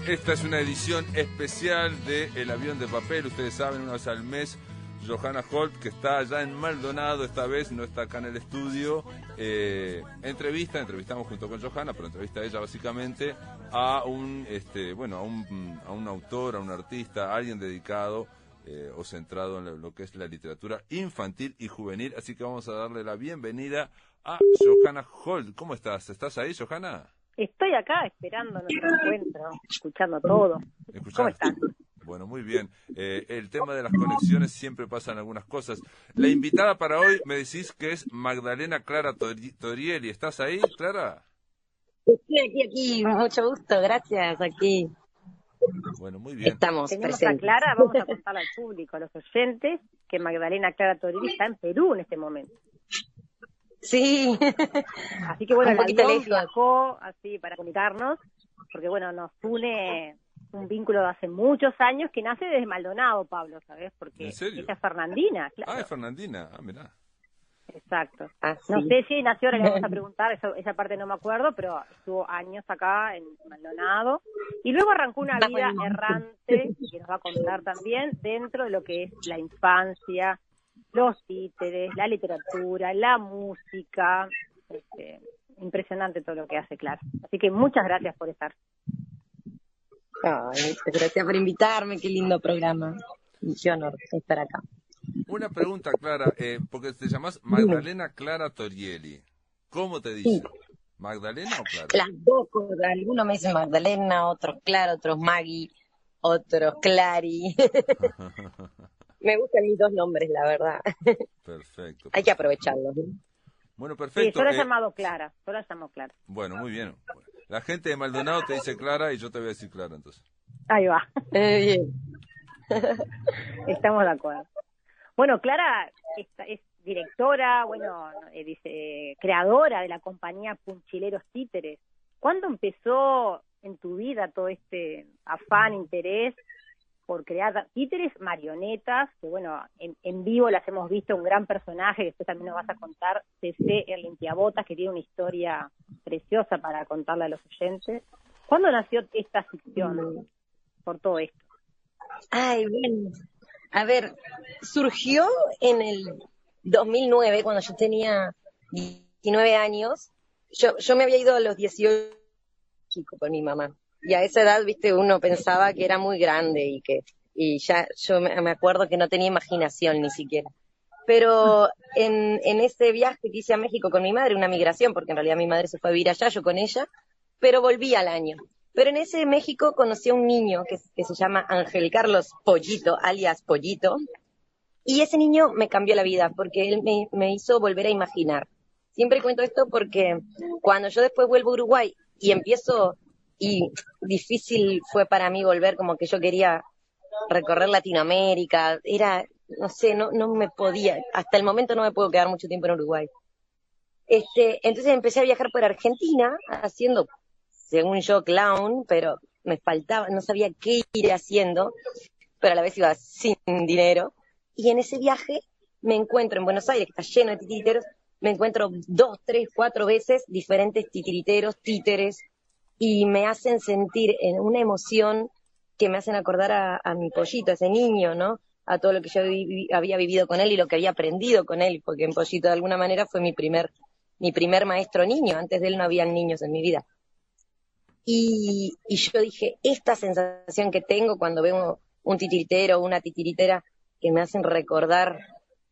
Esta es una edición especial de El Avión de Papel. Ustedes saben, una vez al mes, Johanna Holt, que está allá en Maldonado, esta vez no está acá en el estudio, entrevistamos junto con Johanna, pero entrevista a ella básicamente a un autor, a un artista, a alguien dedicado o centrado en lo que es la literatura infantil y juvenil. Así que vamos a darle la bienvenida a Johanna Holt. ¿Cómo estás? ¿Estás ahí, Johanna? Estoy acá esperando nuestro encuentro, escuchando todo. ¿Cómo estás? Bueno, muy bien. El tema de las conexiones siempre pasan algunas cosas. La invitada para hoy me decís que es Magdalena Clara Torielli. ¿Estás ahí, Clara? Estoy aquí, mucho gusto, gracias, aquí. Bueno, muy bien. Estamos Tenemos presentes. a Clara, vamos a contarle al público, a los oyentes, que Magdalena Clara Torielli está en Perú en este momento. Sí. Así que bueno, Un el poquito avión lejos. viajó así para comunicarnos, porque bueno, nos une un vínculo de hace muchos años que nace desde Maldonado, Pablo, ¿sabes? Porque ¿En serio? ella es fernandina, claro. Ah, es Fernandina. Ah, mirá. Exacto. Así. No sé si nació, ahora le vamos a preguntar, esa parte no me acuerdo, pero estuvo años acá en Maldonado. Y luego arrancó una vida errante, que nos va a contar también, dentro de lo que es la infancia, los títeres, la literatura, la música. Impresionante todo lo que hace, Clara. Así que muchas gracias por estar. Ay, muchas gracias por invitarme, qué lindo programa. Qué honor estar acá. Una pregunta, Clara, porque te llamás Magdalena Clara Torielli. ¿Cómo te dicen? Sí. ¿Magdalena o Clara? Las dos cosas, algunos me dicen Magdalena, otros Clara, otros Maggie, otros Clary. Me gustan mis dos nombres, la verdad. Perfecto. Hay que aprovecharlos, ¿no? Bueno, Sí, perfecto. yo la he llamado Clara, Clara. Bueno, muy bien. La gente de Maldonado te dice Clara y yo te voy a decir Clara, entonces. Ahí va. Bien. Estamos de acuerdo. Bueno, Clara es directora, creadora de la compañía Punchileros Títeres. ¿Cuándo empezó en tu vida todo este afán, interés por crear títeres, marionetas? Que bueno, en vivo las hemos visto, un gran personaje, que después también nos vas a contar, CC, el limpiabotas, que tiene una historia preciosa para contarle a los oyentes. ¿Cuándo nació esta ficción por todo esto? Ay, bueno. A ver, surgió en el 2009, cuando yo tenía 19 años. Yo me había ido a los 18 chico con mi mamá. Y a esa edad, viste, uno pensaba que era muy grande y ya yo me acuerdo que no tenía imaginación ni siquiera. Pero en ese viaje que hice a México con mi madre, una migración, porque en realidad mi madre se fue a vivir allá, yo con ella, pero volví al año. Pero en ese México conocí a un niño que se llama Ángel Carlos Pollito, alias Pollito, y ese niño me cambió la vida porque él me hizo volver a imaginar. Siempre cuento esto porque cuando yo después vuelvo a Uruguay y difícil fue para mí volver, como que yo quería recorrer Latinoamérica, no sé, no me podía, hasta el momento no me puedo quedar mucho tiempo en Uruguay. Entonces empecé a viajar por Argentina haciendo, según yo, clown, pero me faltaba, no sabía qué ir haciendo, pero a la vez iba sin dinero. Y en ese viaje me encuentro en Buenos Aires, que está lleno de titiriteros, me encuentro 2, 3, 4 veces diferentes titiriteros, títeres, y me hacen sentir en una emoción que me hacen acordar a mi Pollito, a ese niño, ¿no? A todo lo que yo había vivido con él y lo que había aprendido con él, porque en Pollito de alguna manera fue mi primer maestro niño. Antes de él no habían niños en mi vida. Y yo dije, esta sensación que tengo cuando veo un titiritero o una titiritera que me hacen recordar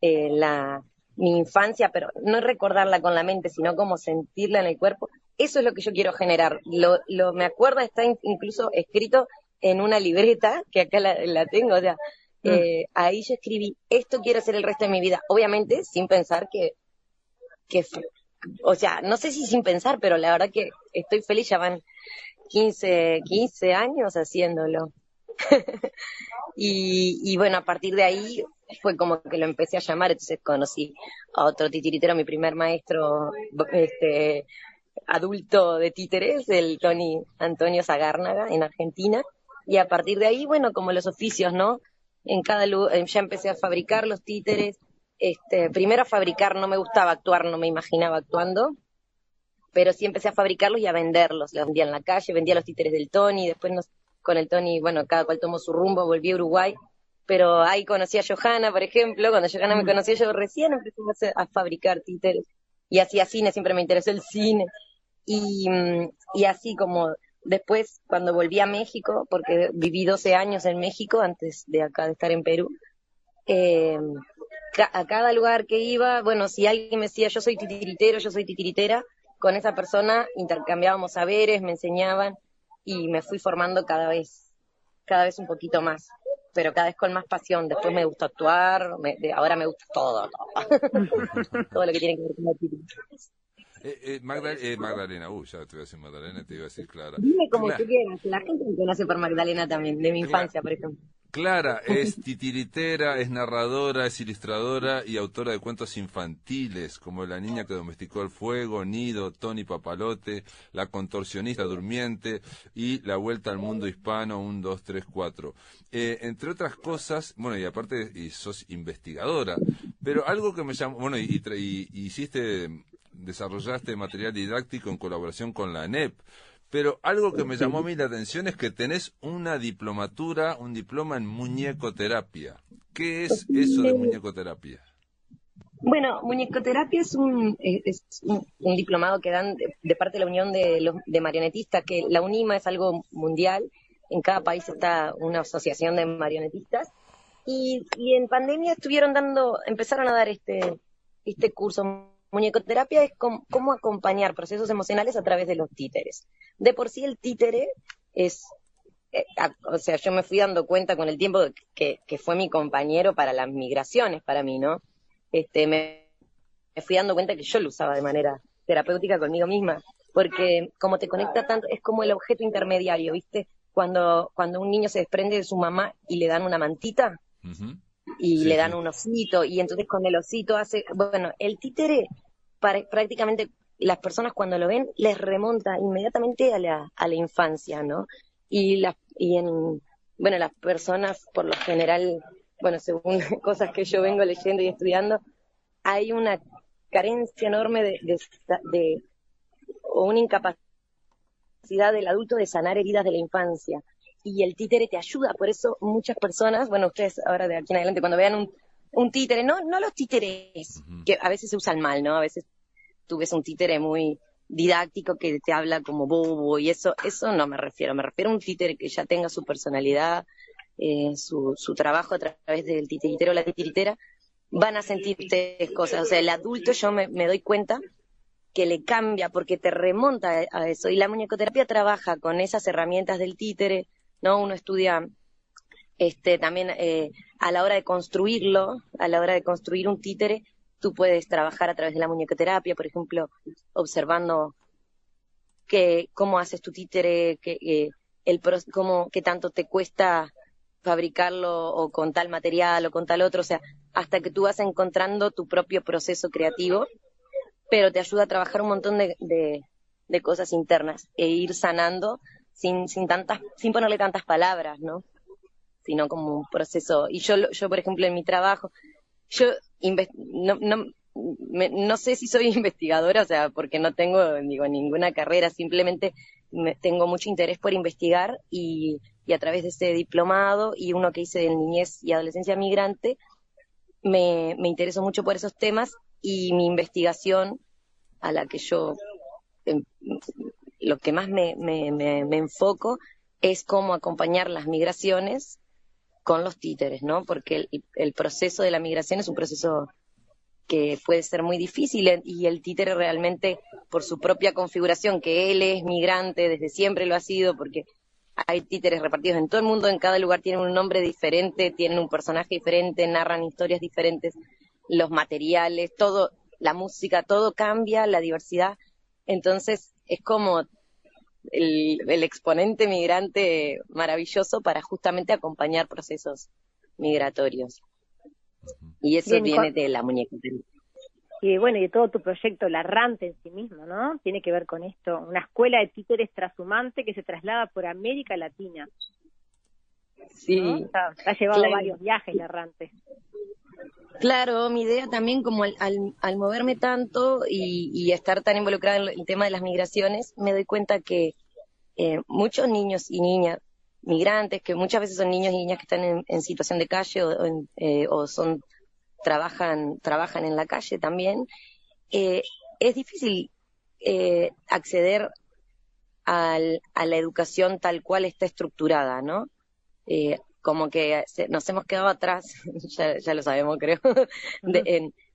mi infancia, pero no recordarla con la mente, sino como sentirla en el cuerpo, eso es lo que yo quiero generar. Me acuerdo, está incluso escrito en una libreta, que acá la tengo, o sea, ahí yo escribí, esto quiero hacer el resto de mi vida, obviamente sin pensar o sea, no sé si sin pensar, pero la verdad que estoy feliz, ya van 15 años haciéndolo. Y bueno, a partir de ahí fue como que lo empecé a llamar, entonces conocí a otro titiritero, mi primer maestro adulto de títeres, el Tony Antonio Zagárnaga, en Argentina, y a partir de ahí, bueno, como los oficios, ¿no? En cada lugar, ya empecé a fabricar los títeres. Primero a fabricar, no me gustaba actuar, no me imaginaba actuando, pero sí empecé a fabricarlos y a venderlos. Los vendía en la calle, vendía los títeres del Tony, después con el Tony, bueno, cada cual tomó su rumbo, volví a Uruguay, pero ahí conocí a Johanna, por ejemplo, cuando Johanna me conoció, yo recién empecé a fabricar títeres, y hacía cine, siempre me interesó el cine, y así como después, cuando volví a México, porque viví 12 años en México antes de acá de estar en Perú, eh, a cada lugar que iba, bueno, si alguien me decía yo soy titiritero, yo soy titiritera, con esa persona intercambiábamos saberes, me enseñaban y me fui formando cada vez un poquito más, pero cada vez con más pasión. Después me gustó actuar, ahora me gusta todo, todo lo que tiene que ver con la titiritera. Magdalena, ya te iba a decir Magdalena, te iba a decir Clara. Dime como tú quieras, la gente me conoce por Magdalena también, de mi infancia, por ejemplo. Clara es titiritera, es narradora, es ilustradora y autora de cuentos infantiles, como La niña que domesticó el fuego, Nido, Tony Papalote, La contorsionista durmiente y La vuelta al mundo hispano, 1, 2, 3, 4. Entre otras cosas, bueno, y aparte sos investigadora, pero algo que me llamó, bueno, desarrollaste material didáctico en colaboración con la ANEP. Pero algo que me llamó a mí la atención es que tenés una diplomatura, un diploma en muñecoterapia. ¿Qué es eso de muñecoterapia? Bueno, muñecoterapia es un diplomado que dan de parte de la Unión de Marionetistas, que la UNIMA es algo mundial. En cada país está una asociación de marionetistas. Y en pandemia empezaron a dar este curso. Muñecoterapia es cómo acompañar procesos emocionales a través de los títeres. De por sí el títere es, o sea, yo me fui dando cuenta con el tiempo que fue mi compañero para las migraciones para mí, ¿no? Me fui dando cuenta que yo lo usaba de manera terapéutica conmigo misma, porque como te conecta tanto, es como el objeto intermediario, ¿viste? Cuando un niño se desprende de su mamá y le dan una mantita, uh-huh. y le dan un osito, y entonces con el osito bueno, el títere, prácticamente las personas cuando lo ven, les remonta inmediatamente a la infancia, ¿no? Bueno, las personas, por lo general, bueno, según cosas que yo vengo leyendo y estudiando, hay una carencia enorme o una incapacidad del adulto de sanar heridas de la infancia. Y el títere te ayuda, por eso muchas personas, bueno, ustedes ahora de aquí en adelante, cuando vean un títere, no los títeres, uh-huh. que a veces se usan mal, ¿no? A veces tú ves un títere muy didáctico que te habla como bobo y eso no me refiero a un títere que ya tenga su personalidad, su trabajo a través del titiritero o la titiritera, van a sentir ustedes cosas, o sea, el adulto yo me doy cuenta que le cambia porque te remonta a eso, y la muñecoterapia trabaja con esas herramientas del títere, ¿no? Uno estudia también a la hora de construirlo, a la hora de construir un títere, tú puedes trabajar a través de la muñecoterapia, por ejemplo, observando cómo haces tu títere, qué tanto te cuesta fabricarlo o con tal material o con tal otro, o sea, hasta que tú vas encontrando tu propio proceso creativo, pero te ayuda a trabajar un montón de cosas internas e ir sanando sin ponerle tantas palabras, ¿no? Sino como un proceso. Y yo por ejemplo, en mi trabajo, no sé si soy investigadora, o sea, porque no tengo, ninguna carrera, simplemente tengo mucho interés por investigar y a través de este diplomado y uno que hice de niñez y adolescencia migrante, me intereso mucho por esos temas, y mi investigación a la que yo lo que más me enfoco es cómo acompañar las migraciones con los títeres, ¿no? Porque el proceso de la migración es un proceso que puede ser muy difícil, y el títere realmente, por su propia configuración, que él es migrante, desde siempre lo ha sido, porque hay títeres repartidos en todo el mundo, en cada lugar tienen un nombre diferente, tienen un personaje diferente, narran historias diferentes, los materiales, todo, la música, todo cambia, la diversidad. Entonces es como el exponente migrante maravilloso para justamente acompañar procesos migratorios. Y eso viene de la muñecoterapia. Y bueno, y de todo tu proyecto, la Errante en sí mismo, ¿no? Tiene que ver con esto, una escuela de títeres trashumante que se traslada por América Latina. Sí. ¿No? Ha llevado varios viajes la Errante. Claro, mi idea también, como al moverme tanto y estar tan involucrada en el tema de las migraciones, me doy cuenta que muchos niños y niñas migrantes, que muchas veces son niños y niñas que están en situación de calle o trabajan en la calle también. Es difícil acceder a la educación tal cual está estructurada, ¿no? Como que nos hemos quedado atrás, ya lo sabemos, creo,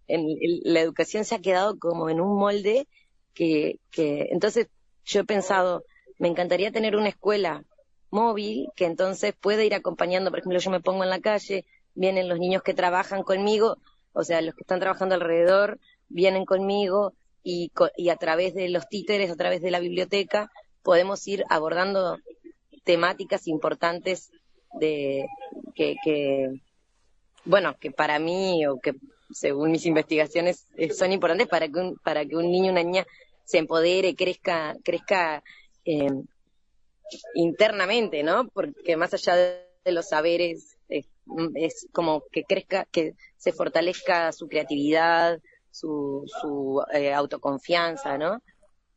la educación se ha quedado como en un molde que entonces yo he pensado, me encantaría tener una escuela móvil que entonces pueda ir acompañando. Por ejemplo, yo me pongo en la calle, vienen los niños que trabajan conmigo, o sea, los que están trabajando alrededor vienen conmigo y a través de los títeres, a través de la biblioteca, podemos ir abordando temáticas importantes bueno, que para mí, o que según mis investigaciones son importantes para que un niño o una niña se empodere, crezca internamente, ¿no? Porque más allá de los saberes, es como que crezca, que se fortalezca su creatividad, su autoconfianza, ¿no?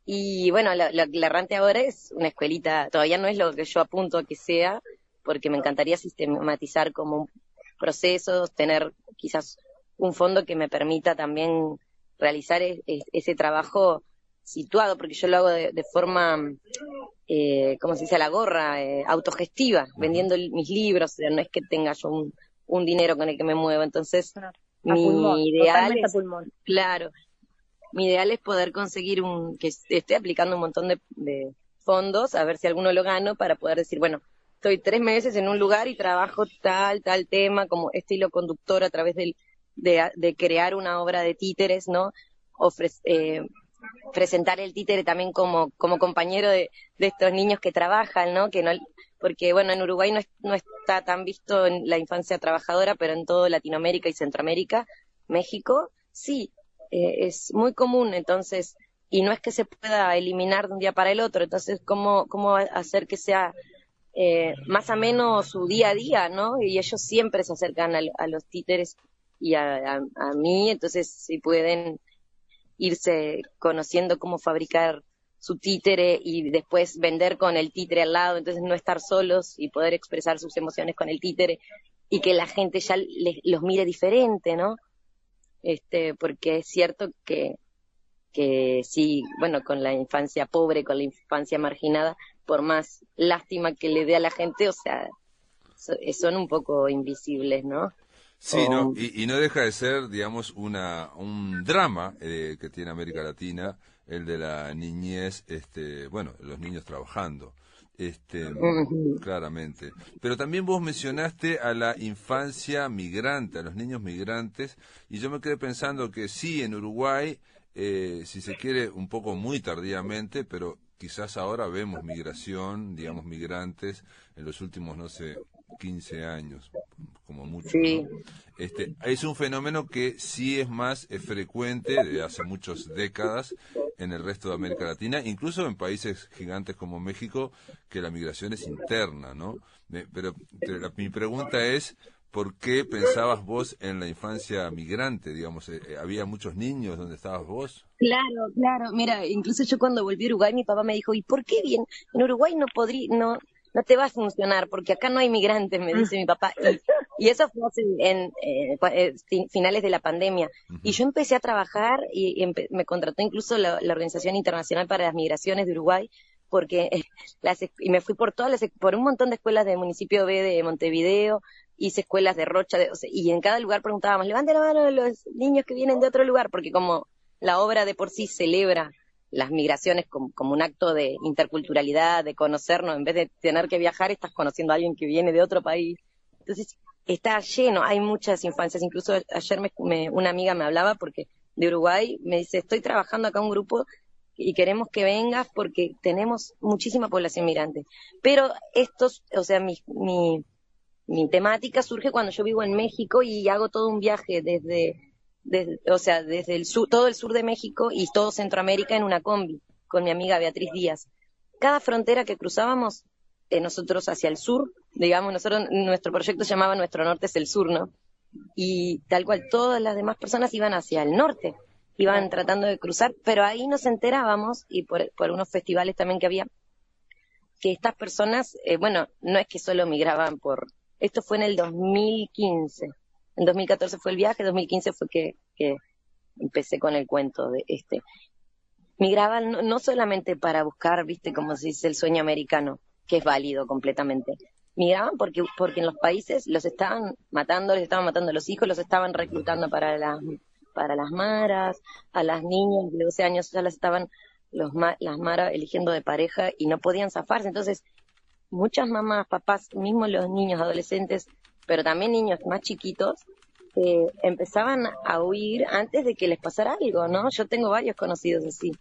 Y bueno, la Errante ahora es una escuelita, todavía no es lo que yo apunto a que sea, porque me encantaría sistematizar como procesos, tener quizás un fondo que me permita también realizar ese trabajo situado, porque yo lo hago de forma, ¿cómo se dice? A la gorra, autogestiva, vendiendo mis libros, o sea, no es que tenga yo un dinero con el que me mueva, entonces mi ideal es, claro, mi ideal es poder conseguir que esté aplicando un montón de fondos, a ver si alguno lo gano, para poder decir, bueno, estoy 3 meses en un lugar y trabajo tal tema, como estilo conductor a través de crear una obra de títeres, ¿no? Presentar el títere también como compañero de estos niños que trabajan, ¿no? Porque bueno, en Uruguay no está tan visto en la infancia trabajadora, pero en todo Latinoamérica y Centroamérica, México, sí, es muy común, entonces, y no es que se pueda eliminar de un día para el otro, entonces, ¿cómo hacer que sea más ameno su día a día, ¿no? Y ellos siempre se acercan a los títeres y a mí, entonces, si pueden irse conociendo cómo fabricar su títere y después vender con el títere al lado, entonces no estar solos y poder expresar sus emociones con el títere y que la gente ya los mire diferente, ¿no? Porque es cierto que sí, bueno, con la infancia pobre, con la infancia marginada, por más lástima que le dé a la gente, o sea, son un poco invisibles, ¿no? Sí, no, y no deja de ser, digamos, un drama que tiene América Latina, el de la niñez, bueno, los niños trabajando, claramente. Pero también vos mencionaste a la infancia migrante, a los niños migrantes, y yo me quedé pensando que sí, en Uruguay, si se quiere, un poco muy tardíamente, pero quizás ahora vemos migración, digamos, migrantes en los últimos, no sé, 15 años, como mucho, sí, ¿no? Es un fenómeno que sí es más frecuente desde hace muchas décadas en el resto de América Latina, incluso en países gigantes como México, que la migración es interna, ¿no? Pero mi pregunta es, ¿por qué pensabas vos en la infancia migrante? Digamos, ¿había muchos niños donde estabas vos? Claro. Mira, incluso yo cuando volví a Uruguay, mi papá me dijo, ¿y por qué bien? En Uruguay no te va a funcionar, porque acá no hay migrantes, me dice mi papá. Y eso fue en finales de la pandemia. Uh-huh. Y yo empecé a trabajar y me contrató incluso la Organización Internacional para las Migraciones de Uruguay, porque y me fui por un montón de escuelas del municipio B de Montevideo, hice escuelas de Rocha, y en cada lugar preguntábamos, levante la mano los niños que vienen de otro lugar, porque como la obra de por sí celebra las migraciones como un acto de interculturalidad, de conocernos, en vez de tener que viajar, estás conociendo a alguien que viene de otro país. Entonces, está lleno, hay muchas infancias. Incluso ayer una amiga me hablaba de Uruguay, me dice, estoy trabajando acá un grupo y queremos que vengas porque tenemos muchísima población migrante. Pero o sea, mi temática surge cuando yo vivo en México y hago todo un viaje desde el sur, todo el sur de México y todo Centroamérica en una combi con mi amiga Beatriz Díaz. Cada frontera que cruzábamos, nosotros hacia el sur, digamos, nuestro proyecto se llamaba Nuestro Norte es el Sur, ¿no? Y tal cual, todas las demás personas iban hacia el norte, iban tratando de cruzar, pero ahí nos enterábamos, y por unos festivales también que había, que estas personas, bueno, no es que solo migraban esto fue en el 2015, en 2014 fue el viaje, 2015 fue que empecé con el cuento de migraban no solamente para buscar, viste, como se dice, el sueño americano, que es válido completamente. Migraban porque en los países los estaban matando a los hijos, los estaban reclutando para las maras, a las niñas de 12 años ya las estaban las maras eligiendo de pareja y no podían zafarse. Entonces, muchas mamás, papás, mismo los niños, adolescentes, pero también niños más chiquitos, empezaban a huir antes de que les pasara algo, ¿no? Yo tengo varios conocidos así.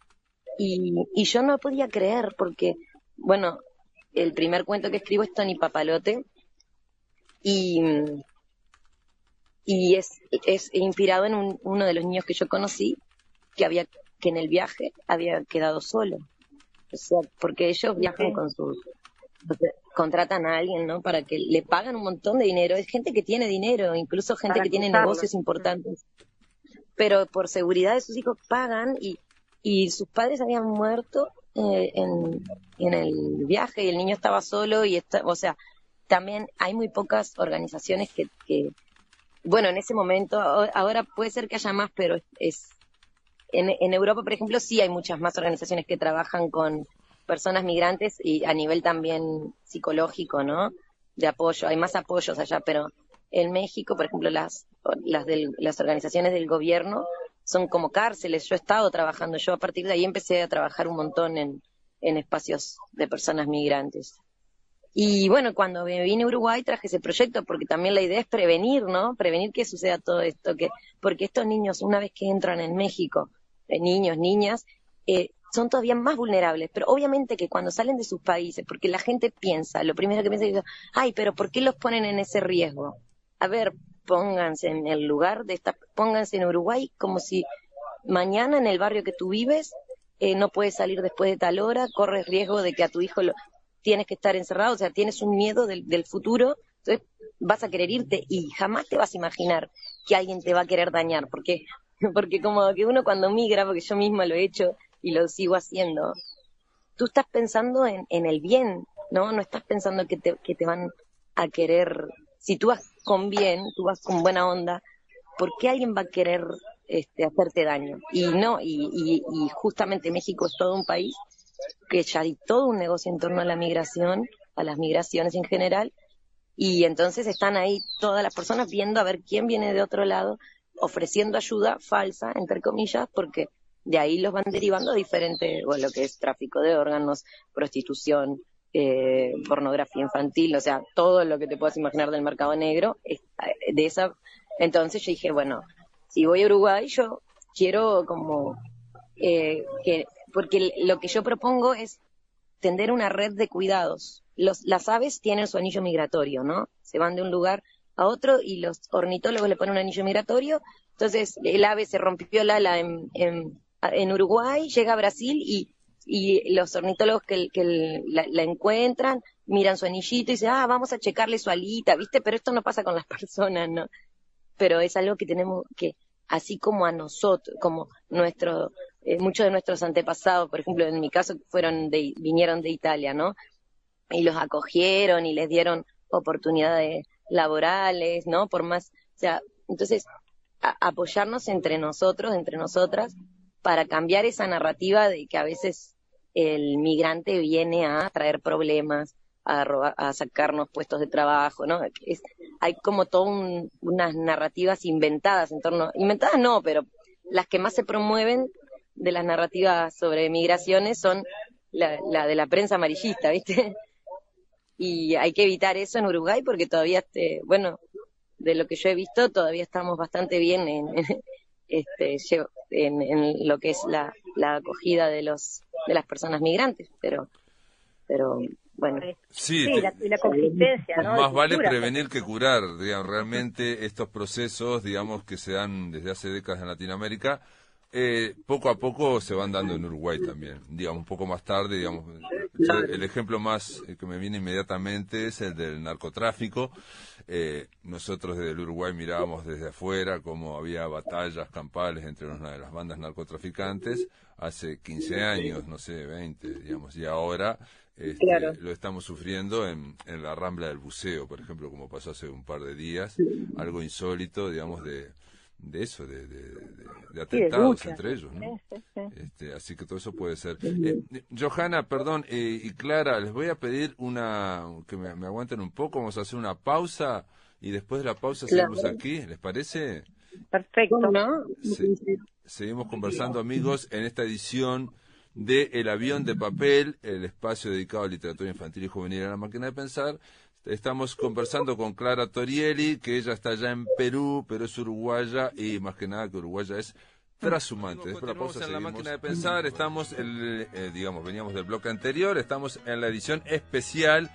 Y yo no podía creer porque, bueno, el primer cuento que escribo es Tony Papalote y es inspirado en uno de los niños que yo conocí que en el viaje había quedado solo. O sea, porque ellos viajan contratan a alguien, ¿no? Para que le pagan un montón de dinero. Es gente que tiene dinero, incluso gente que tiene negocios importantes. Pero por seguridad de sus hijos pagan y sus padres habían muerto en el viaje y el niño estaba solo o sea, también hay muy pocas organizaciones que bueno, en ese momento, ahora puede ser que haya más, pero en Europa, por ejemplo, sí hay muchas más organizaciones que trabajan con personas migrantes y a nivel también psicológico, ¿no? De apoyo, hay más apoyos allá, pero en México, por ejemplo, las organizaciones del gobierno son como cárceles. Yo he estado trabajando, yo a partir de ahí empecé a trabajar un montón en espacios de personas migrantes. Y bueno, cuando me vine a Uruguay traje ese proyecto porque también la idea es prevenir, ¿no? Prevenir que suceda todo esto, porque estos niños, una vez que entran en México, niños, niñas, son todavía más vulnerables, pero obviamente que cuando salen de sus países, porque la gente piensa, lo primero que piensa es, ay, pero ¿por qué los ponen en ese riesgo? A ver, pónganse en el lugar pónganse en Uruguay como si mañana en el barrio que tú vives no puedes salir después de tal hora, corres riesgo de que a tu hijo tienes que estar encerrado, o sea, tienes un miedo del futuro, entonces vas a querer irte y jamás te vas a imaginar que alguien te va a querer dañar, porque como que uno cuando migra, porque yo misma lo he hecho y lo sigo haciendo, tú estás pensando en el bien, ¿no? No estás pensando que te van a querer. Si tú vas con bien, tú vas con buena onda, ¿por qué alguien va a querer hacerte daño? Y no, y justamente México es todo un país que ya hay todo un negocio en torno a la migración, a las migraciones en general, y entonces están ahí todas las personas viendo a ver quién viene de otro lado, ofreciendo ayuda falsa, entre comillas, porque de ahí los van derivando a diferentes, bueno, lo que es tráfico de órganos, prostitución, pornografía infantil, o sea, todo lo que te puedas imaginar del mercado negro, de esa. Entonces yo dije, bueno, si voy a Uruguay, yo quiero como porque lo que yo propongo es tender una red de cuidados. Las aves tienen su anillo migratorio, ¿no? Se van de un lugar a otro y los ornitólogos le ponen un anillo migratorio. Entonces el ave se rompió el ala en Uruguay, llega a Brasil y los ornitólogos que la encuentran, miran su anillito y dicen, vamos a checarle su alita, ¿viste? Pero esto no pasa con las personas, ¿no? Pero es algo que tenemos que, así como a nosotros, como muchos de nuestros antepasados, por ejemplo, en mi caso, vinieron de Italia, ¿no? Y los acogieron y les dieron oportunidades laborales, ¿no? O sea, entonces, apoyarnos entre nosotros, entre nosotras, para cambiar esa narrativa de que a veces el migrante viene a traer problemas, a sacarnos puestos de trabajo, ¿no? Hay como todas unas narrativas inventadas inventadas no, pero las que más se promueven de las narrativas sobre migraciones son la de la prensa amarillista, ¿viste? Y hay que evitar eso en Uruguay porque todavía, bueno, de lo que yo he visto, todavía estamos bastante bien en lo que es la acogida de las personas migrantes, pero bueno. Sí, y la consistencia, ¿no? Más vale prevenir que curar, digamos, realmente estos procesos, digamos, que se dan desde hace décadas en Latinoamérica, poco a poco se van dando en Uruguay también, digamos, un poco más tarde, digamos, el ejemplo más que me viene inmediatamente es el del narcotráfico. Nosotros desde el Uruguay mirábamos desde afuera cómo había batallas campales entre las bandas narcotraficantes hace 15 años, no sé, 20, digamos, y ahora Claro. lo estamos sufriendo en la Rambla del Buceo, por ejemplo, como pasó hace un par de días, algo insólito, digamos, de eso, de Sí, de atentados lucha. entre ellos, ¿no? Sí, sí, sí. Así que todo eso puede ser. Johanna, perdón, y Clara, les voy a pedir que me aguanten un poco, vamos a hacer una pausa y después de la pausa Claro. seguimos aquí, ¿les parece? Perfecto. ¿Cómo no? Seguimos conversando, amigos, en esta edición de El avión de papel, el espacio dedicado a literatura infantil y juvenil a la máquina de pensar. Estamos conversando con Clara Torielli, que ella está allá en Perú, pero es uruguaya y más que nada que uruguaya es trashumante. Después de la pausa en la máquina de pensar, estamos, veníamos del bloque anterior, estamos en la edición especial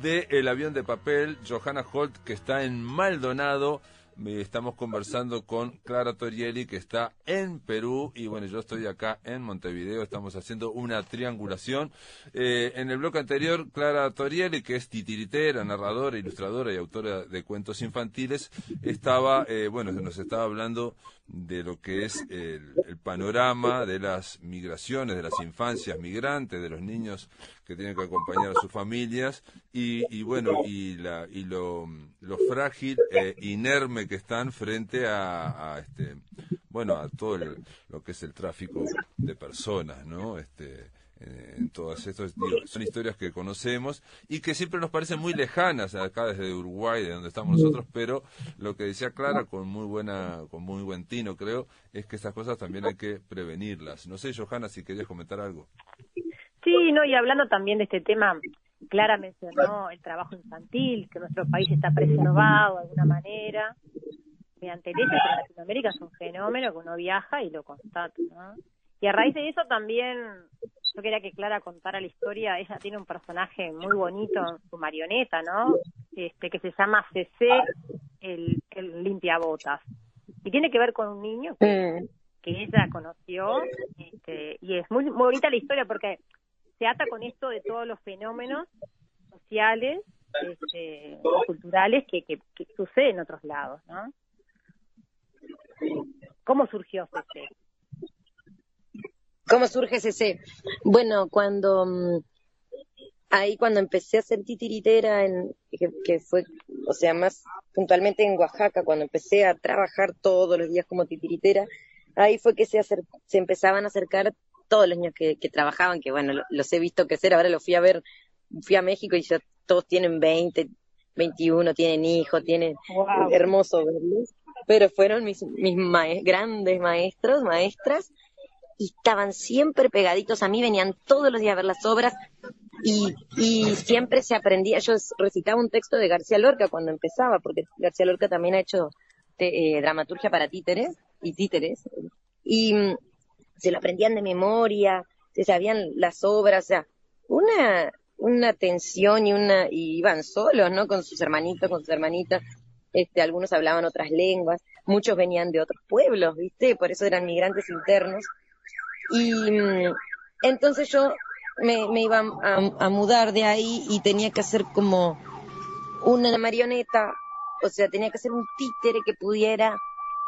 de El avión de papel, Johanna Holt, que está en Maldonado. Estamos conversando con Clara Torielli, que está en Perú, y bueno, yo estoy acá en Montevideo. Estamos haciendo una triangulación. En el bloque anterior, Clara Torielli, que es titiritera, narradora, ilustradora y autora de cuentos infantiles, nos estaba hablando de lo que es el panorama de las migraciones, de las infancias migrantes, de los niños que tienen que acompañar a sus familias, lo frágil e inerme que están frente a todo lo que es el tráfico de personas, ¿no? En todas estas, son historias que conocemos y que siempre nos parecen muy lejanas acá desde Uruguay, de donde estamos nosotros, pero lo que decía Clara con muy buen tino, creo, es que estas cosas también hay que prevenirlas. No sé, Johanna, si querías comentar algo. Sí, no, y hablando también de este tema, Clara mencionó el trabajo infantil, que nuestro país está preservado de alguna manera, mediante leyes, pero en Latinoamérica es un fenómeno que uno viaja y lo constata, ¿no? Y a raíz de eso también, yo quería que Clara contara la historia. Ella tiene un personaje muy bonito en su marioneta, ¿no? Que se llama CC, el limpiabotas. Y tiene que ver con un niño que ella conoció, y es muy, muy bonita la historia porque se ata con esto de todos los fenómenos sociales, culturales que suceden en otros lados, ¿no? ¿Cómo surgió CC? ¿Cómo surge CC? Bueno, cuando empecé a ser titiritera, que fue, o sea, más puntualmente en Oaxaca, cuando empecé a trabajar todos los días como titiritera, ahí fue que se empezaban a acercar todos los niños que trabajaban, que bueno, los he visto crecer. Ahora los fui a ver, fui a México y ya todos tienen 20, 21, tienen hijos, Wow. Hermoso verlos, pero fueron mis grandes maestros, maestras, y estaban siempre pegaditos a mí, venían todos los días a ver las obras, y siempre se aprendía. Yo recitaba un texto de García Lorca cuando empezaba, porque García Lorca también ha hecho dramaturgia para títeres, y se lo aprendían de memoria, se sabían las obras, o sea, una tensión y iban solos, ¿no? Con sus hermanitos, con sus hermanitas, algunos hablaban otras lenguas, muchos venían de otros pueblos, ¿viste? Por eso eran migrantes internos. Y entonces yo me iba a mudar de ahí y tenía que hacer como una marioneta, o sea, tenía que hacer un títere que pudiera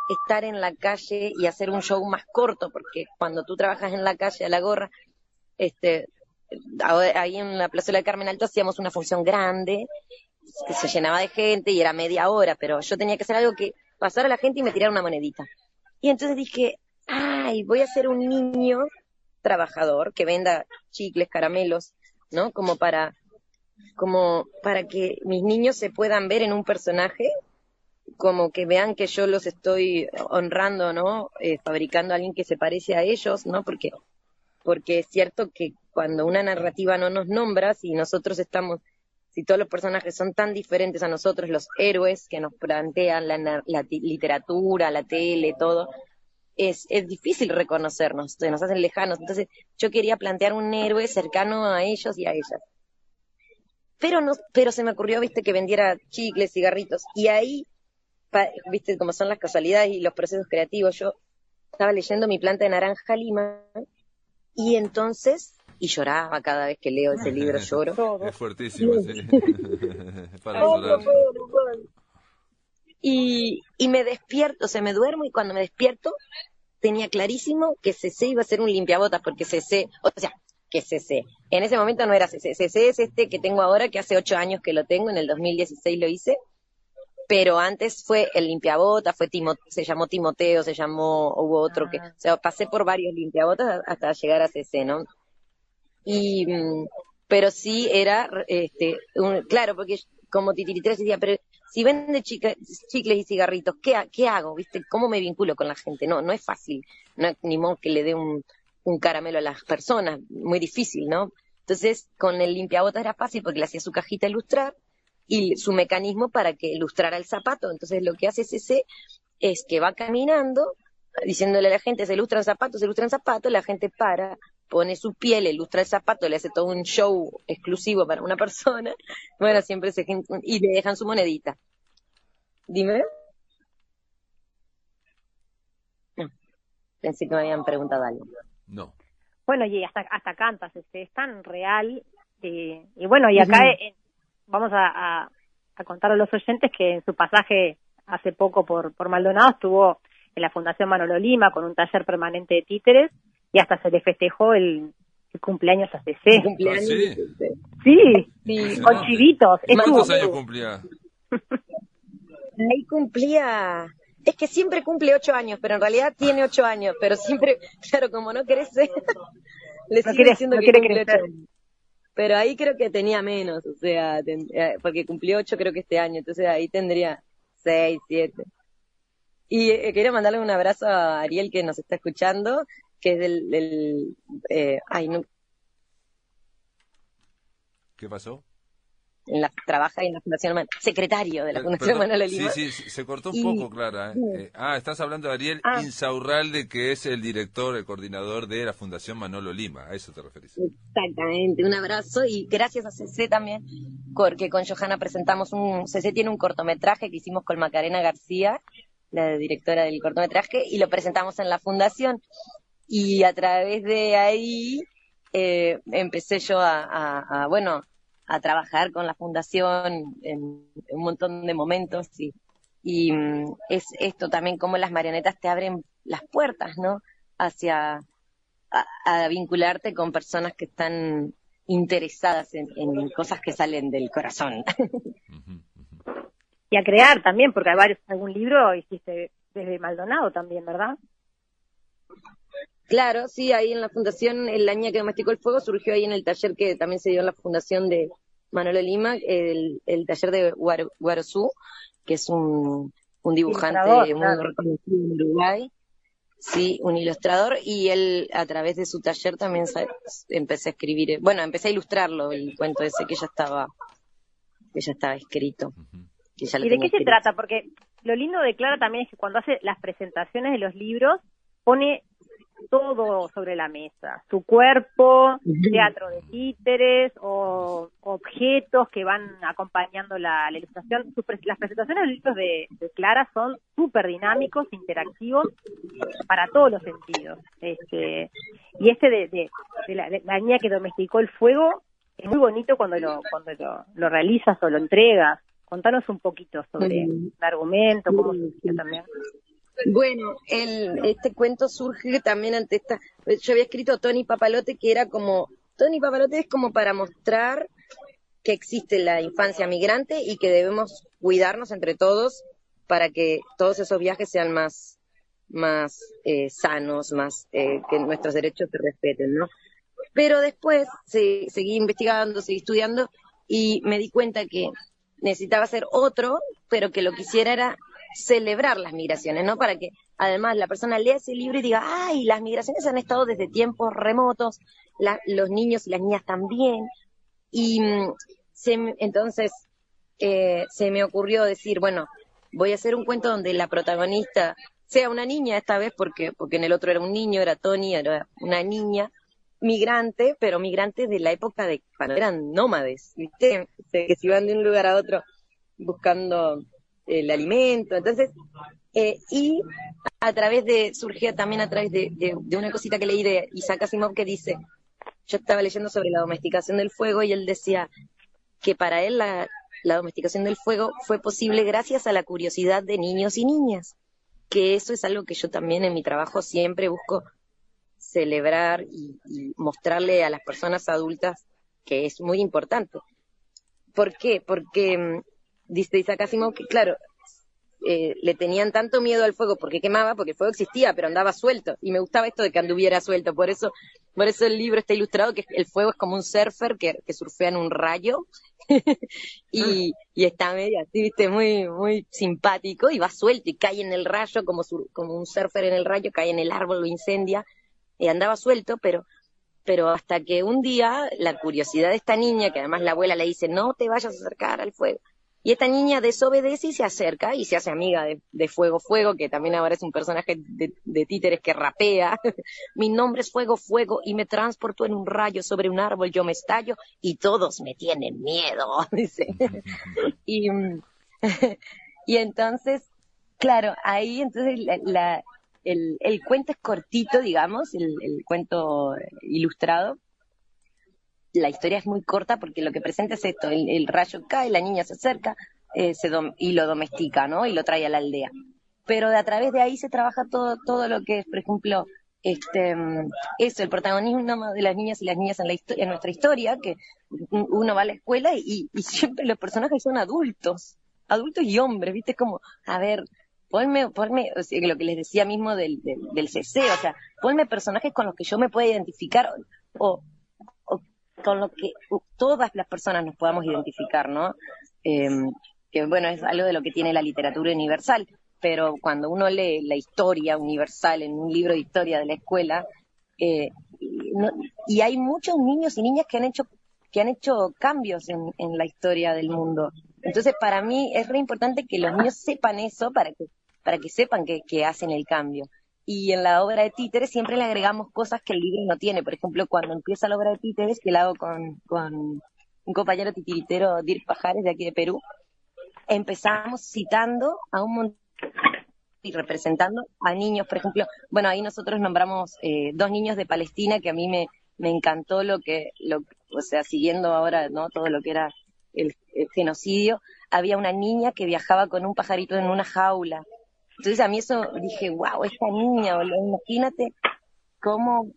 estar en la calle y hacer un show más corto, porque cuando tú trabajas en la calle a la gorra, ahí en la Plazuela de Carmen Alto hacíamos una función grande, que se llenaba de gente y era media hora, pero yo tenía que hacer algo que pasara a la gente y me tirara una monedita. Y entonces dije, voy a ser un niño trabajador que venda chicles, caramelos, ¿no? Como para que mis niños se puedan ver en un personaje, como que vean que yo los estoy honrando, ¿no? Fabricando a alguien que se parece a ellos, ¿no? Porque es cierto que cuando una narrativa no nos nombra, si todos los personajes son tan diferentes a nosotros, los héroes que nos plantean la literatura, la tele, todo, es difícil reconocernos, se nos hacen lejanos. Entonces yo quería plantear un héroe cercano a ellos y a ellas. Pero se me ocurrió, viste, que vendiera chicles, cigarritos, y ahí, viste, como son las casualidades y los procesos creativos, yo estaba leyendo Mi planta de naranja lima, y entonces, y lloraba cada vez que leo ese libro, lloro. Es fuertísimo, sí. Para llorar. Y me despierto, me duermo, y cuando me despierto tenía clarísimo que CC iba a ser un limpiabotas, porque CC, En ese momento no era CC. CC es este que tengo ahora, que hace 8 años que lo tengo, en el 2016 lo hice. Pero antes fue el limpiabotas, se llamó Timoteo, hubo otro o sea, pasé por varios limpiabotas hasta llegar a CC, ¿no? Y, pero sí era, claro, porque como Titiritres decía, pero si vende chicles y cigarritos, ¿qué hago? ¿Viste? ¿Cómo me vinculo con la gente? No es fácil, ni modo que le dé un caramelo a las personas, muy difícil, ¿no? Entonces, con el limpiabotas era fácil porque le hacía su cajita a ilustrar, y su mecanismo para que ilustrara el zapato. Entonces lo que hace CC es que va caminando diciéndole a la gente, se ilustran zapatos, la gente para, pone su piel, ilustra el zapato, le hace todo un show exclusivo para una persona, bueno, siempre y le dejan su monedita. Dime. No, pensé que me habían preguntado algo. No. Bueno, y hasta cantas, es tan real, y bueno, y acá vamos a contar a los oyentes que en su pasaje hace poco por Maldonado estuvo en la Fundación Manolo Lima con un taller permanente de títeres y hasta se le festejó el cumpleaños a CC. ¿El cumpleaños? Sí, con chivitos. ¿Cuántos años cumplía? Ahí cumplía... Es que siempre cumple 8 años, pero en realidad tiene 8 años, pero siempre, claro, como no crece, le sigue diciendo que cumple 8 años. Pero ahí creo que tenía menos, o sea, porque cumplió 8 creo que este año, entonces ahí tendría 6, 7. Y quería mandarle un abrazo a Ariel que nos está escuchando, que es del ¿Qué pasó? Trabaja en la Fundación secretario de la Fundación Manolo Lima. Sí, se cortó un poco, Clara. Estás hablando de Ariel Insaurralde, que es el director, el coordinador de la Fundación Manolo Lima, a eso te referís. Exactamente, un abrazo y gracias a CC también, porque con Johanna presentamos CC tiene un cortometraje que hicimos con Macarena García, la directora del cortometraje, y lo presentamos en la Fundación, y a través de ahí empecé yo a trabajar con la Fundación en un montón de momentos y es esto también como las marionetas te abren las puertas, ¿no? Hacia a vincularte con personas que están interesadas en cosas que salen del corazón. Y a crear también, porque hay algún libro hiciste desde Maldonado también, ¿verdad? Claro, sí, ahí en la Fundación, La Niña que Domesticó el Fuego surgió ahí en el taller que también se dio en la Fundación de Manolo Lima, el taller de Guarosú, que es un dibujante muy reconocido en Uruguay, sí, un ilustrador, y él a través de su taller también empecé a escribir, empecé a ilustrarlo, el cuento ese que ya estaba escrito. Que ya ¿Y de qué se trata? Porque lo lindo de Clara también es que cuando hace las presentaciones de los libros, pone todo sobre la mesa, su cuerpo, teatro de títeres o objetos que van acompañando la ilustración. Las presentaciones de los libros de Clara son súper dinámicos, interactivos para todos los sentidos. Y de la niña que domesticó el fuego es muy bonito cuando lo realizas o lo entregas. Contanos un poquito sobre el argumento, cómo surgió también. Bueno, este cuento surge también ante yo había escrito Tony Papalote, Tony Papalote es como para mostrar que existe la infancia migrante y que debemos cuidarnos entre todos para que todos esos viajes sean más sanos, que nuestros derechos se respeten, ¿no? Pero después seguí investigando, seguí estudiando y me di cuenta que necesitaba hacer otro, pero que lo que hiciera era celebrar las migraciones, ¿no? Para que además la persona lea ese libro y diga, ¡ay! Las migraciones han estado desde tiempos remotos, los niños y las niñas también. Y entonces se me ocurrió decir, bueno, voy a hacer un cuento donde la protagonista sea una niña esta vez, porque en el otro era un niño, era Tony, era una niña migrante, pero migrante de la época de cuando eran nómades, ¿viste? Que se iban de un lugar a otro buscando el alimento. Entonces, y surgía también a través de una cosita que leí de Isaac Asimov que dice, yo estaba leyendo sobre la domesticación del fuego y él decía que para él la domesticación del fuego fue posible gracias a la curiosidad de niños y niñas, que eso es algo que yo también en mi trabajo siempre busco celebrar y mostrarle a las personas adultas que es muy importante. ¿Por qué? Porque dice Isaac Asimov que, claro, le tenían tanto miedo al fuego porque quemaba, porque el fuego existía, pero andaba suelto. Y me gustaba esto de que anduviera suelto. Por eso el libro está ilustrado que el fuego es como un surfer que surfea en un rayo. y está medio así, viste, muy, muy simpático, y va suelto y cae en el rayo como un surfer en el rayo, cae en el árbol, lo incendia, y andaba suelto, pero hasta que un día la curiosidad de esta niña, que además la abuela le dice, no te vayas a acercar al fuego, y esta niña desobedece y se acerca y se hace amiga de Fuego Fuego, que también ahora es un personaje de títeres que rapea. Mi nombre es Fuego Fuego y me transporto en un rayo sobre un árbol, yo me estallo y todos me tienen miedo, dice. Y, y entonces, claro, ahí entonces el cuento es cortito, digamos, el cuento ilustrado. La historia es muy corta porque lo que presenta es esto, el rayo cae, la niña se acerca y lo domestica, ¿no? Y lo trae a la aldea. Pero a través de ahí se trabaja todo lo que es, por ejemplo, eso, el protagonismo de las niñas y las niñas en nuestra historia, que uno va a la escuela y siempre los personajes son adultos y hombres, ¿viste? Como, a ver, ponme o sea, lo que les decía mismo del CC, o sea, ponme personajes con los que yo me pueda identificar o con lo que todas las personas nos podamos identificar, ¿no? Que bueno, es algo de lo que tiene la literatura universal, pero cuando uno lee la historia universal en un libro de historia de la escuela, y hay muchos niños y niñas que han hecho cambios en la historia del mundo. Entonces, para mí es re importante que los niños sepan eso para que sepan que hacen el cambio. Y en la obra de títeres siempre le agregamos cosas que el libro no tiene. Por ejemplo, cuando empieza la obra de títeres, que la hago con un compañero titiritero, Dirk Pajares, de aquí de Perú, empezamos citando a un montón y representando a niños. Por ejemplo, bueno, ahí nosotros nombramos 2 niños de Palestina, que a mí me encantó o sea, siguiendo ahora, ¿no?, todo lo que era el genocidio. Había una niña que viajaba con un pajarito en una jaula. Entonces a mí eso dije, wow, esta niña, imagínate cómo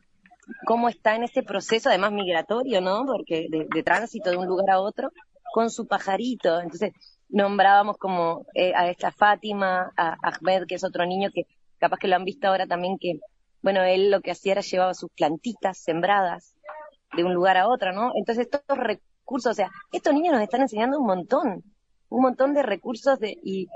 está en este proceso, además migratorio, ¿no? Porque de tránsito de un lugar a otro, con su pajarito. Entonces nombrábamos como a esta Fátima, a Ahmed, que es otro niño que capaz que lo han visto ahora también, que, bueno, él lo que hacía era llevaba sus plantitas sembradas de un lugar a otro, ¿no? Entonces estos recursos, o sea, estos niños nos están enseñando un montón de recursos y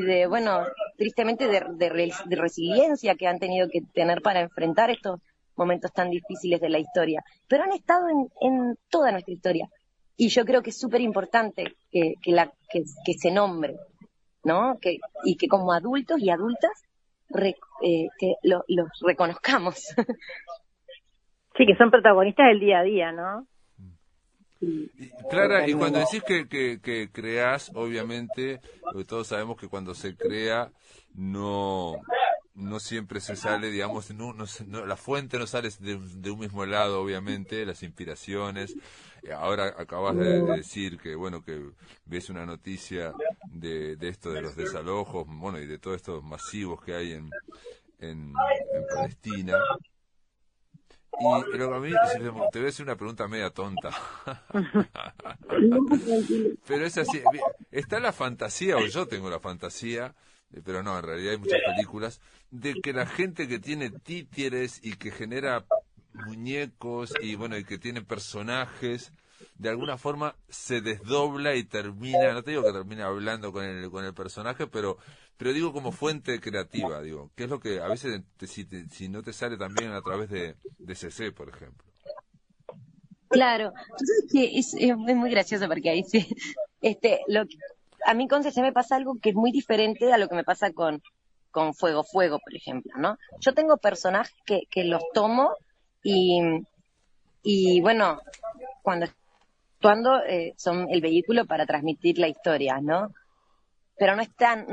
de, bueno, tristemente de resiliencia que han tenido que tener para enfrentar estos momentos tan difíciles de la historia, pero han estado en toda nuestra historia, y yo creo que es súper importante que se nombre, ¿no? Y que como adultos y adultas que los reconozcamos. Sí, que son protagonistas del día a día, ¿no? Clara, y cuando decís que creás, obviamente, todos sabemos que cuando se crea no siempre se sale, digamos, la fuente no sale de un mismo lado, obviamente, las inspiraciones. Ahora acabas de decir que, bueno, que ves una noticia de esto de los desalojos, bueno, y de todos estos masivos que hay en Palestina. Y lo que a mí, te voy a hacer una pregunta media tonta. Pero es así, está la fantasía, o yo tengo la fantasía, pero no, en realidad hay muchas películas, de que la gente que tiene títeres y que genera muñecos y bueno, y que tiene personajes, de alguna forma se desdobla y termina, no te digo que termina hablando con el personaje, pero digo como fuente creativa, digo, que es lo que a veces si no te sale también a través de CC, por ejemplo. Claro, entonces que es muy gracioso porque ahí sí, a mí con CC me pasa algo que es muy diferente a lo que me pasa con Fuego Fuego, por ejemplo, ¿no? Yo tengo personajes que los tomo y bueno, cuando actuando son el vehículo para transmitir la historia, ¿no? Pero no están,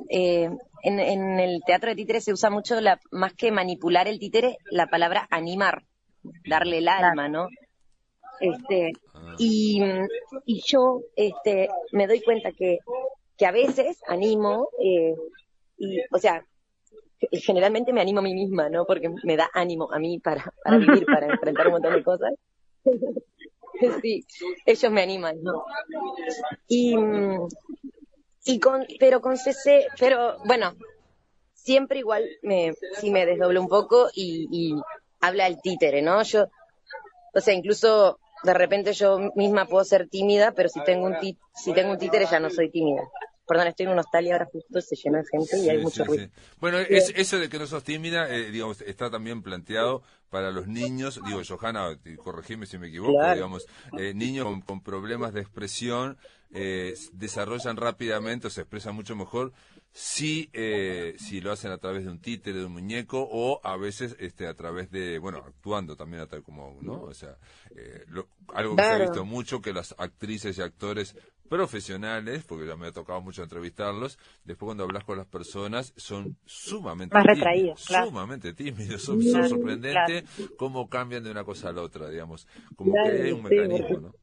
en el teatro de títeres se usa mucho, más que manipular el títere, la palabra animar, darle el alma, ¿no? Y yo me doy cuenta que a veces animo, o sea, generalmente me animo a mí misma, ¿no? Porque me da ánimo a mí para vivir, para enfrentar un montón de cosas. Sí, ellos me animan, ¿no? Y, pero con CC, pero bueno, siempre igual sí me desdoblo un poco y habla el títere, ¿no? O sea, incluso de repente yo misma puedo ser tímida, pero si tengo un títere ya no soy tímida. Perdón, estoy en un hostal y ahora justo se llenó de gente y hay mucho ruido. Sí. Bueno, eso de que no sos tímida, digamos, está también planteado para los niños, digo, Johanna, corregime si me equivoco, Claro. digamos, niños con problemas de expresión desarrollan rápidamente o se expresan mucho mejor si lo hacen a través de un títere, de un muñeco, o a veces a través de, bueno, actuando también, como, ¿no? O sea, algo que se ha visto mucho, que las actrices y actores profesionales, porque ya me ha tocado mucho entrevistarlos, después cuando hablas con las personas son sumamente más tímidos, retraídos, claro. sumamente tímidos, son sorprendentes cómo cambian de una cosa a la otra, digamos, como que hay un mecanismo, ¿no?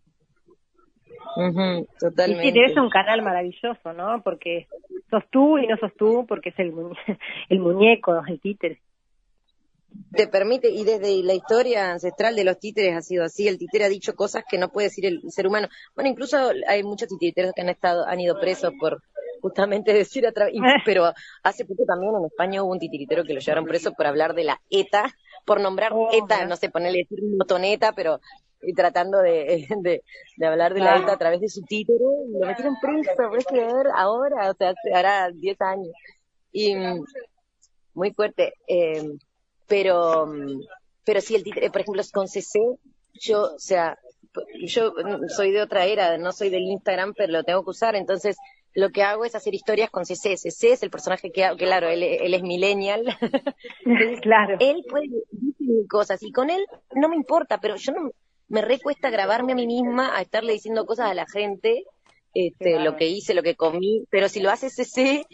Totalmente. Y sí, debe ser un canal maravilloso, ¿no? Porque sos tú y no sos tú, porque es el muñeco, el títere. Te permite, y desde la historia ancestral de los títeres ha sido así, el títere ha dicho cosas que no puede decir el ser humano. Bueno, incluso hay muchos titiriteros que han ido presos por justamente decir pero hace poco también en España hubo un titiritero que lo llevaron preso por hablar de la ETA, por nombrar ETA, no sé, ponerle decir motoneta, pero y tratando de hablar de la ETA a través de su títere, y lo metieron preso, ¿puedes creer? Ahora, o sea, hará 10 años. Y muy fuerte. Pero sí, el títere, por ejemplo, con CC, yo soy de otra era, no soy del Instagram, pero lo tengo que usar, entonces lo que hago es hacer historias con CC. CC es el personaje claro, él es millennial, claro. Él puede decir cosas, y con él no me importa, pero yo no me recuesta grabarme a mí misma a estarle diciendo cosas a la gente, lo que hice, lo que comí, pero si lo hace CC,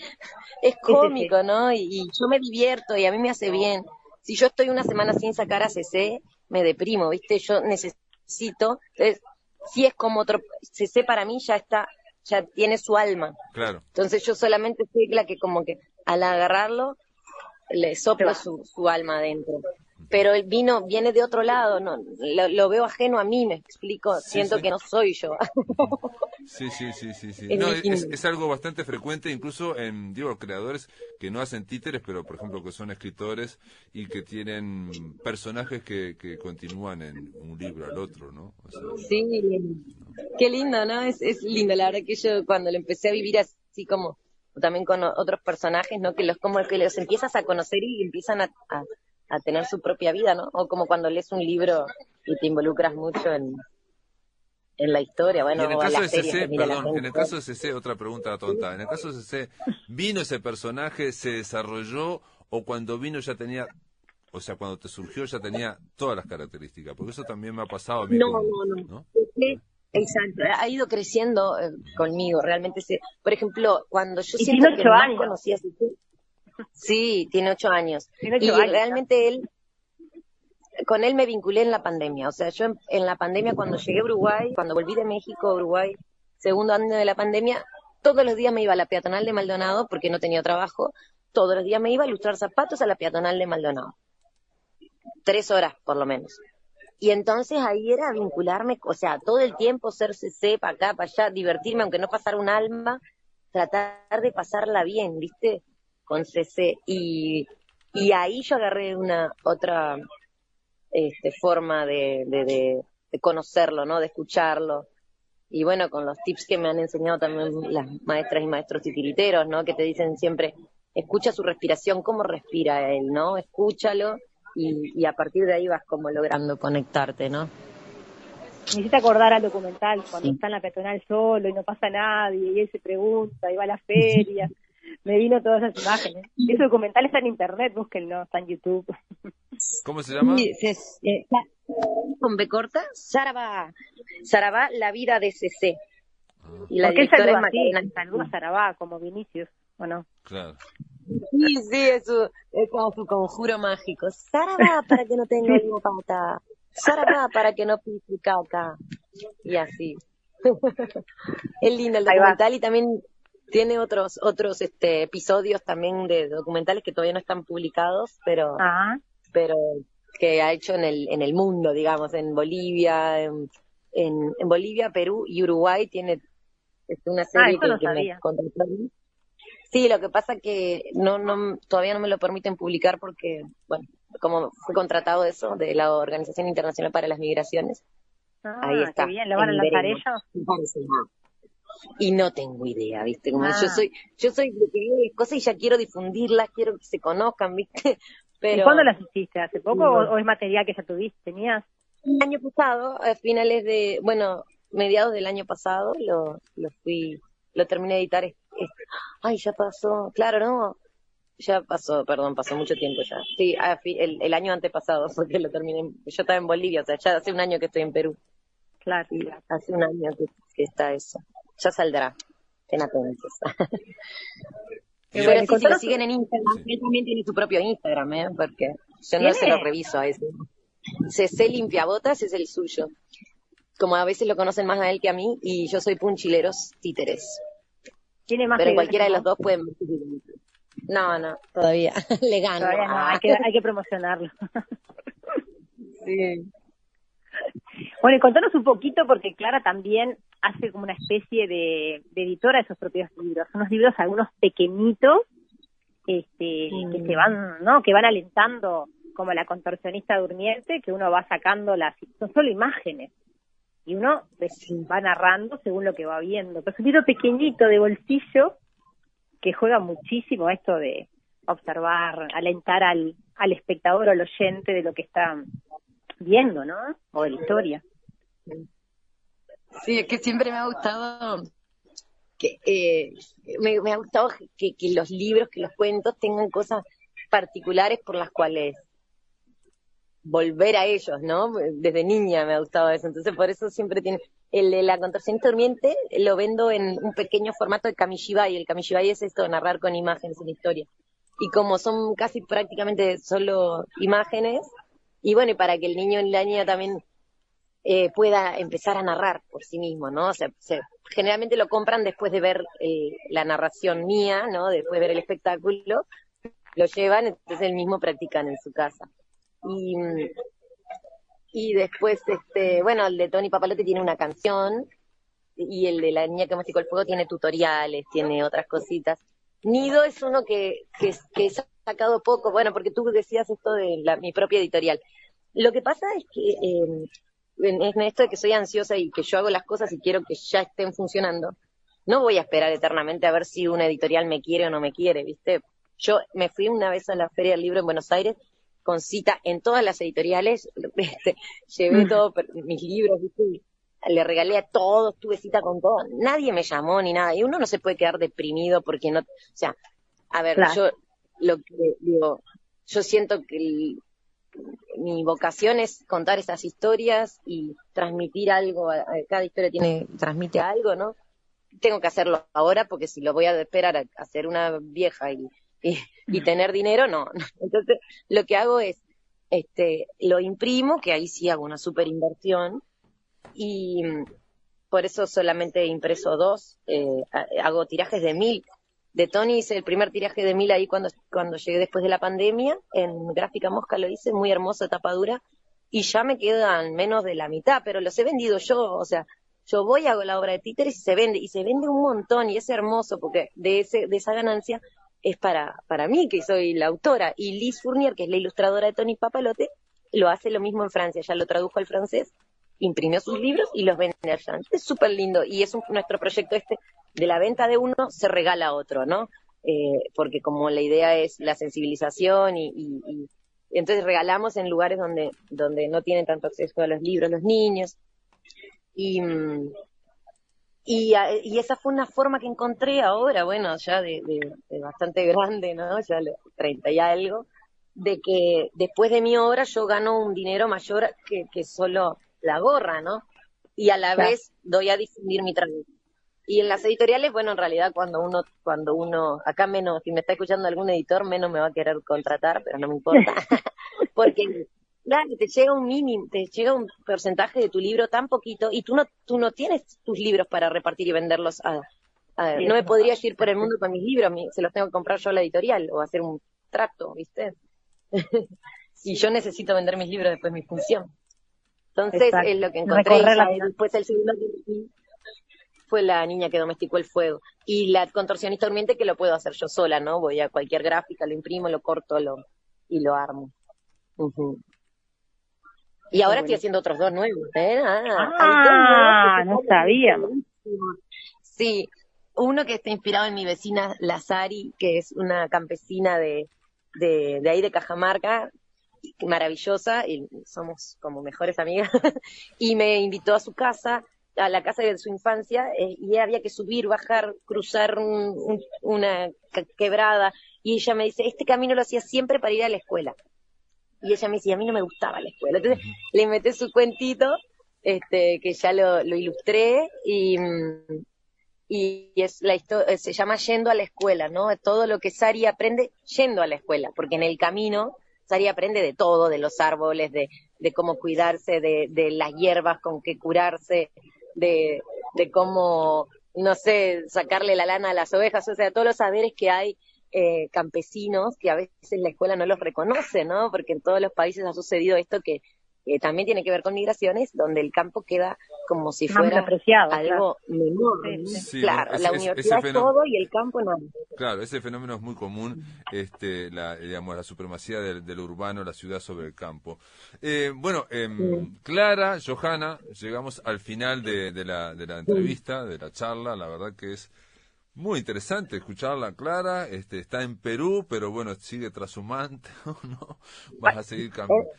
es cómico, ¿no? Y yo me divierto y a mí me hace bien. Si yo estoy una semana sin sacar a CC, me deprimo, ¿viste? Yo necesito, entonces, si es como otro, CC para mí ya tiene su alma. Claro. Entonces yo solamente soy la que como que al agarrarlo, le soplo su alma adentro. Pero el vino viene de otro lado, no lo veo ajeno a mí, me explico, siento que no soy yo. Sí. No, es algo bastante frecuente, incluso en, creadores que no hacen títeres, pero por ejemplo que son escritores y que tienen personajes que continúan en un libro al otro, ¿no? O sea, sí, qué lindo, ¿no? Es lindo, la verdad que yo cuando lo empecé a vivir así como también con otros personajes, ¿no? Que como que los empiezas a conocer y empiezan a tener su propia vida, ¿no? O como cuando lees un libro y te involucras mucho en la historia, bueno, y en el caso de CC, en el caso de CC, otra pregunta tonta, en el caso de CC, ¿vino ese personaje, se desarrolló, o cuando vino ya tenía, o sea, cuando te surgió ya tenía todas las características? Porque eso también me ha pasado a mí. No. Exacto, ha ido creciendo conmigo, realmente. Por ejemplo, cuando yo siento que más conocía a CC, sí, tiene 8 años. Realmente con él me vinculé en la pandemia. O sea, yo en la pandemia, cuando llegué a Uruguay, cuando volví de México a Uruguay, segundo año de la pandemia, todos los días me iba a la peatonal de Maldonado porque no tenía trabajo. Todos los días me iba a ilustrar zapatos a la peatonal de Maldonado. 3 horas, por lo menos. Y entonces ahí era vincularme, o sea, todo el tiempo ser CC, para acá, para allá, divertirme, aunque no pasara un alma, tratar de pasarla bien, ¿viste? Con CC. Y ahí yo agarré una otra forma de conocerlo, ¿no? De escucharlo. Y bueno, con los tips que me han enseñado también las maestras y maestros titiriteros, ¿no? Que te dicen siempre, escucha su respiración, cómo respira él, ¿no? Escúchalo y a partir de ahí vas como logrando conectarte, ¿no? Me hiciste acordar al documental, cuando está en la peatonal solo y no pasa nadie, y él se pregunta, y va a la feria. Me vino todas esas imágenes. Ese documental está en internet, búsquenlo, está en YouTube. ¿Cómo se llama? Con B corta, Sarabá, la vida de CC. Y la directora es Macarena. Saluda a Sarabá, como Vinicius, ¿o no? Claro. Sí, es como su conjuro mágico. Sarabá para que no tenga pata. Sarabá para que no pise caca. Y así. Es lindo el documental y también Tiene otros episodios también de documentales que todavía no están publicados, pero que ha hecho en el mundo, digamos, en Bolivia, en Bolivia, Perú y Uruguay tiene una serie eso no que me sabía. contrató. Sí, lo que pasa que todavía no me lo permiten publicar porque, bueno, como fue contratado eso de la Organización Internacional para las Migraciones, ahí Qué está. bien, ¿lo van a lanzar Veremos. ellos? Y no tengo idea, ¿viste? Como yo soy de que veo cosas y ya quiero difundirlas, quiero que se conozcan, ¿viste? Pero ¿Y cuándo las hiciste? ¿Hace poco o es material que ya tenías? el año pasado, a finales mediados del año pasado, lo terminé de editar. Ay, ya pasó, claro, ¿no? Ya pasó, perdón, pasó mucho tiempo ya. Sí, el año antepasado fue que lo terminé. Yo estaba en Bolivia, o sea, ya hace un año que estoy en Perú. Claro. Sí, hace un año que está eso. Ya saldrá. Estén atentos. Pero si lo siguen en Instagram, él también tiene su propio Instagram, ¿eh? Porque yo no se lo reviso a ese. CC Limpiabotas es el suyo. Como a veces lo conocen más a él que a mí, y yo soy Punchileros Títeres. ¿Tiene más pero en seguidores cualquiera de que los dos pueden. No, todavía. Le gano. Todavía no, hay que promocionarlo. Sí. Bueno, y contanos un poquito, porque Clara también hace como una especie de editora de sus propios libros. Son unos libros, algunos pequeñitos, que se van, ¿no? Que van alentando, como La contorsionista durmiente, que uno va sacando son solo imágenes. Y uno va narrando según lo que va viendo. Pero es un libro pequeñito de bolsillo que juega muchísimo a esto de observar, alentar al espectador o al oyente de lo que está viendo, ¿no? O de la historia. Sí, es que siempre me ha gustado me ha gustado que los libros, que los cuentos tengan cosas particulares por las cuales volver a ellos, ¿no? Desde niña me ha gustado eso, entonces por eso siempre tiene. El de La contorsionista durmiente lo vendo en un pequeño formato de kamishibai. El kamishibai es esto de narrar con imágenes una historia. Y como son casi prácticamente solo imágenes, y bueno, y para que el niño y la niña también pueda empezar a narrar por sí mismo, ¿no? O sea, generalmente lo compran después de ver la narración mía, ¿no? Después de ver el espectáculo, lo llevan, entonces el mismo practican en su casa. Y después, bueno, el de Tony Papalote tiene una canción, y el de La niña que masticó el fuego tiene tutoriales, tiene otras cositas. Nido es uno que he sacado poco, bueno, porque tú decías esto de mi propia editorial. Lo que pasa es que en esto de que soy ansiosa y que yo hago las cosas y quiero que ya estén funcionando, no voy a esperar eternamente a ver si una editorial me quiere o no me quiere, ¿viste? Yo me fui una vez a la Feria del Libro en Buenos Aires con cita en todas las editoriales, llevé todos mis libros, ¿viste? Le regalé a todos, tuve cita con todos, nadie me llamó ni nada, y uno no se puede quedar deprimido porque no, o sea, a ver, claro. Yo lo que digo, yo siento que mi vocación es contar esas historias y transmitir algo, cada historia transmite algo, ¿no? Tengo que hacerlo ahora porque si lo voy a esperar a ser una vieja y tener dinero, no. Entonces, lo que hago es, lo imprimo, que ahí sí hago una super inversión, y por eso solamente he impreso 2, hago tirajes de 1000. De Tony hice el primer tiraje de 1000 ahí cuando llegué después de la pandemia, en Gráfica Mosca lo hice, muy hermoso, tapadura, y ya me quedan menos de la mitad, pero los he vendido yo, o sea, yo voy, hago la obra de títeres y se vende un montón, y es hermoso, porque de esa ganancia es para mí, que soy la autora, y Liz Fournier, que es la ilustradora de Tony Papalote, lo hace lo mismo en Francia, ya lo tradujo al francés, imprimió sus libros y los vende allá. Es súper lindo, y es nuestro proyecto de la venta de uno se regala a otro, ¿no? Porque como la idea es la sensibilización y entonces regalamos en lugares donde no tienen tanto acceso a los libros los niños, y esa fue una forma que encontré ahora, bueno, ya de bastante grande, ¿no? Ya los 30 y algo, de que después de mi obra yo gano un dinero mayor que solo la gorra, ¿no? Y a la vez doy a difundir mi trabajo. Y en las editoriales, bueno, en realidad cuando uno, acá menos, si me está escuchando algún editor, menos me va a querer contratar, pero no me importa, porque claro, te llega un porcentaje de tu libro tan poquito, y tú no tienes tus libros para repartir y venderlos ver, Sí, no me es podría ir por el mundo con mis libros, se los tengo que comprar yo a la editorial o hacer un trato, ¿viste? Y yo necesito vender mis libros después de mi función. Entonces exacto. es lo que encontré y Recorrer ya Latino. después el segundo que fue La niña que domesticó el fuego. Y La contorsionista durmiente que lo puedo hacer yo sola, ¿no? Voy a cualquier gráfica, lo imprimo, lo corto y lo armo. Ujú. Y ahora estoy haciendo otros dos nuevos, ¿eh? Hay dos nuevos que No están sabíamos. buenísimos. Sí, uno que está inspirado en mi vecina Lazari, que es una campesina de ahí de Cajamarca, maravillosa, y somos como mejores amigas, y me invitó a su casa, a la casa de su infancia, y había que subir, bajar, cruzar una quebrada, y ella me dice, este camino lo hacía siempre para ir a la escuela. Y ella me decía, a mí no me gustaba la escuela. Entonces le inventé su cuentito, que ya lo ilustré, y es la se llama Yendo a la escuela, ¿no? Todo lo que Sari aprende yendo a la escuela, porque en el camino Sari aprende de todo, de los árboles, de cómo cuidarse, de las hierbas con que curarse, de cómo, no sé, sacarle la lana a las ovejas, o sea, todos los saberes que hay campesinos que a veces la escuela no los reconoce, ¿no? Porque en todos los países ha sucedido esto que también tiene que ver con migraciones, donde el campo queda como si Más fuera apreciado, algo menor, Sí, ¿no? sí. Sí, Claro, bueno, la ese universidad es fenómeno, todo y el campo no. claro, ese fenómeno es muy común, digamos, la supremacía del urbano, la ciudad sobre el campo. Bueno, Clara, Johanna, llegamos al final de la entrevista, de la charla, la verdad que es muy interesante escucharla, Clara. Está en Perú, pero bueno, sigue trashumante, ¿no? Vas a seguir cambiando.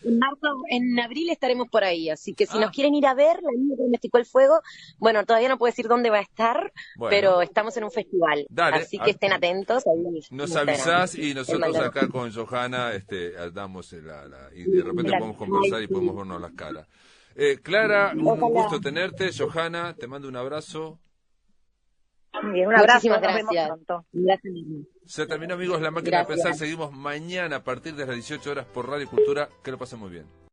En abril estaremos por ahí, así que si nos quieren ir a ver, La niña que domesticó el fuego, bueno, todavía no puedo decir dónde va a estar, Bueno, pero estamos en un festival, dale, así que estén atentos. Ahí en nos Instagram, avisás y en nosotros Maldonado. acá con Johanna damos y de repente podemos conversar y podemos vernos las caras. Clara, un Ojalá. gusto tenerte. Johanna, te mando un abrazo. Bien, un abrazo, Muchísimas nos vemos gracias. pronto. Gracias. Se terminó, amigos, La Máquina de Pensar. Gracias. Seguimos mañana a partir de las 18 horas por Radio Cultura. Que lo pasen muy bien.